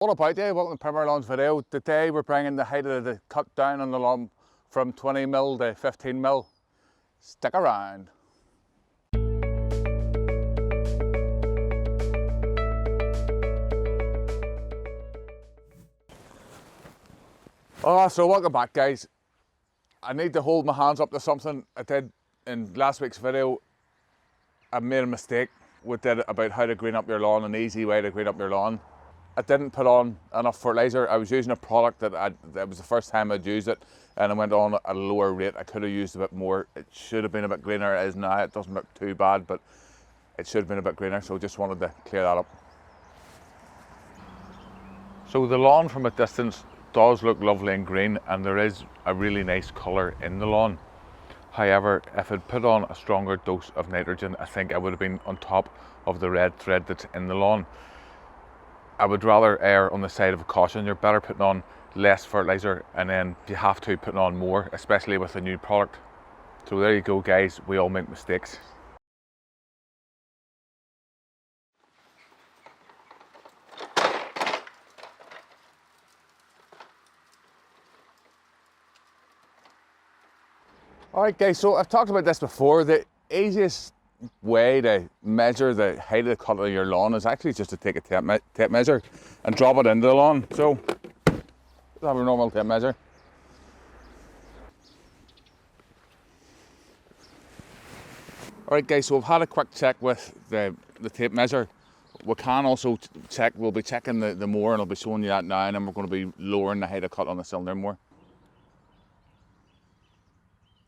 What about you? Welcome to Premier Lawn's video. Today we're bringing the height of the cut down on the lawn from 20mm to 15mm. Stick around. So welcome back, guys. I need to hold my hands up to something I did in last week's video. I made a mistake. We did about how to green up your lawn, an easy way to green up your lawn. I didn't put on enough fertiliser. I was using a product that was the first time I'd used it, and I went on at a lower rate. I could have used a bit more. It should have been a bit greener. It is now. It doesn't look too bad, but it should have been a bit greener, so just wanted to clear that up. So the lawn from a distance does look lovely and green, and there is a really nice colour in the lawn. However, if I'd put on a stronger dose of nitrogen, I think I would have been on top of the red thread that's in the lawn. I would rather err on the side of caution. You're better putting on less fertiliser, and then if you have to, putting on more, especially with a new product. So there you go, guys, we all make mistakes. Alright guys, so I've talked about this before. The easiest way to measure the height of the cut of your lawn is actually just to take a tape measure and drop it into the lawn. So, let's have a normal tape measure. Alright guys, so we've had a quick check with the tape measure. We can also check, we'll be checking the moor, and I'll be showing you that now, and then we're going to be lowering the height of cut on the cylinder more.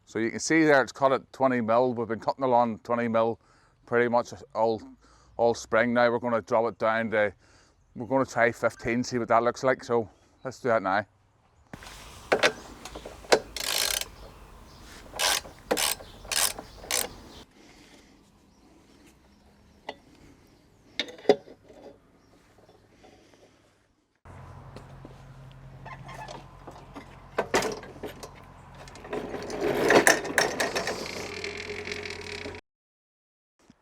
So you can see there it's cut at 20mm. We've been cutting the lawn 20mm pretty much all spring. Now we're going to drop it down to, we're going to try 15, see what that looks like. So let's do that now.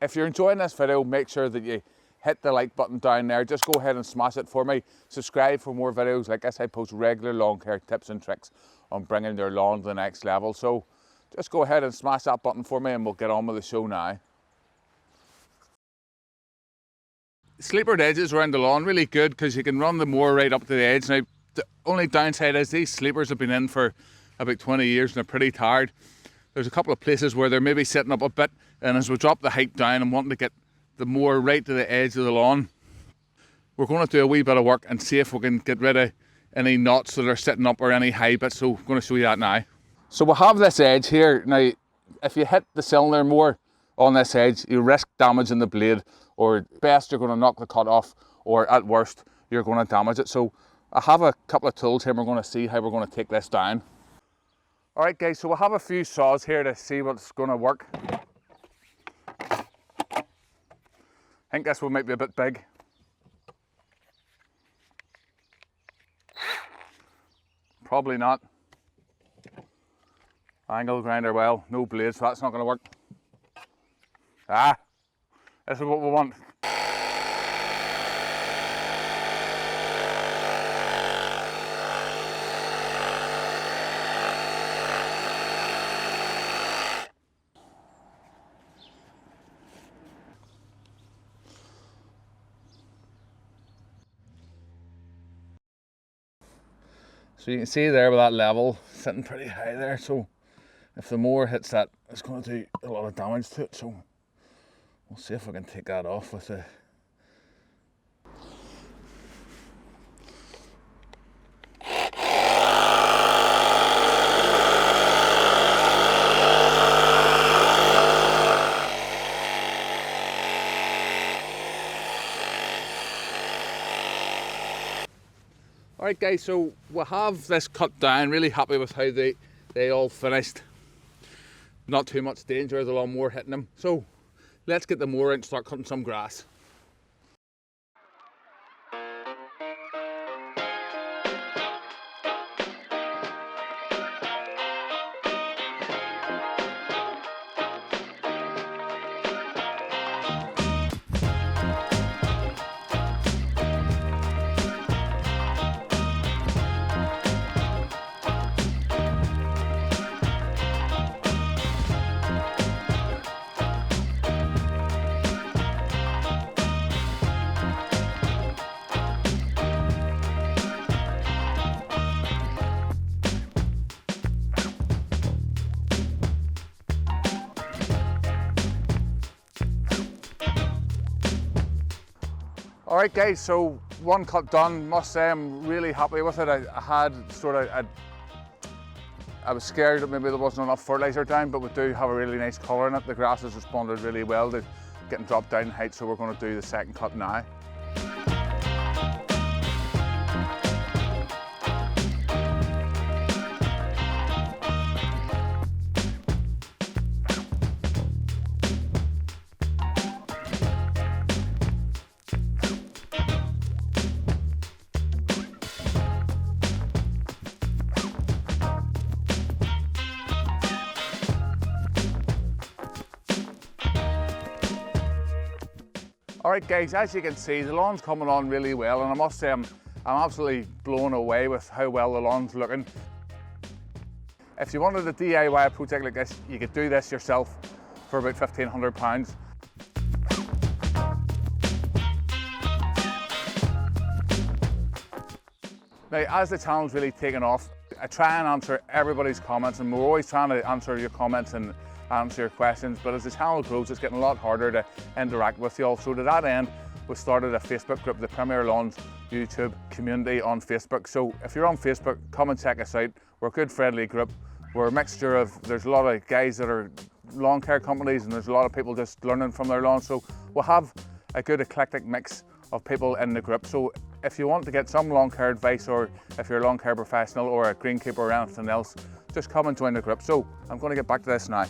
If you're enjoying this video, make sure that you hit the like button down there. Just go ahead and smash it for me. Subscribe for more videos like this. I post regular lawn care tips and tricks on bringing your lawn to the next level. So just go ahead and smash that button for me, and we'll get on with the show now. Sleepered edges around the lawn, really good because you can run the mower right up to the edge. Now, the only downside is these sleepers have been in for about 20 years and they're pretty tired. There's a couple of places where they're maybe sitting up a bit, and as we drop the height down and wanting to get the mower right to the edge of the lawn, we're going to do a wee bit of work and see if we can get rid of any knots that are sitting up or any high bits. So I'm going to show you that now. So we have this edge here. Now, if you hit the cylinder more on this edge, you risk damaging the blade, or at best you're going to knock the cut off, or at worst you're going to damage it. So I have a couple of tools here, and we're going to see how we're going to take this down. Alright guys, so we'll have a few saws here to see what's going to work. I think this one might be a bit big. Probably not. Angle grinder, well, no blades, so that's not going to work. This is what we want. So you can see there with that level sitting pretty high there, so if the mower hits that, it's going to do a lot of damage to it. So we'll see if we can take that off with the Alright guys, so we have this cut down, really happy with how they all finished. Not too much danger of the lawnmower hitting them. So let's get the mower out and start cutting some grass. All right guys, so one cut done. Must say I'm really happy with it. I was scared that maybe there wasn't enough fertiliser down, but we do have a really nice colour in it. The grass has responded really well to getting dropped down in height, so we're going to do the second cut now. All right guys, as you can see, the lawn's coming on really well, and I must say I'm absolutely blown away with how well the lawn's looking. If you wanted a DIY project like this, you could do this yourself for about £1,500. Now, as the channel's really taken off, I try and answer everybody's comments, and we're always trying to answer your comments and answer your questions, but as the channel grows, it's getting a lot harder to interact with you all. So to that end, we started a Facebook group, the Premier Lawns YouTube community on Facebook. So if you're on Facebook, come and check us out. We're a good friendly group. We're a mixture of, there's a lot of guys that are lawn care companies, and there's a lot of people just learning from their lawns. So we'll have a good eclectic mix of people in the group. So if you want to get some lawn care advice, or if you're a lawn care professional or a greenkeeper or anything else, just come and join the group. So I'm going to get back to this now.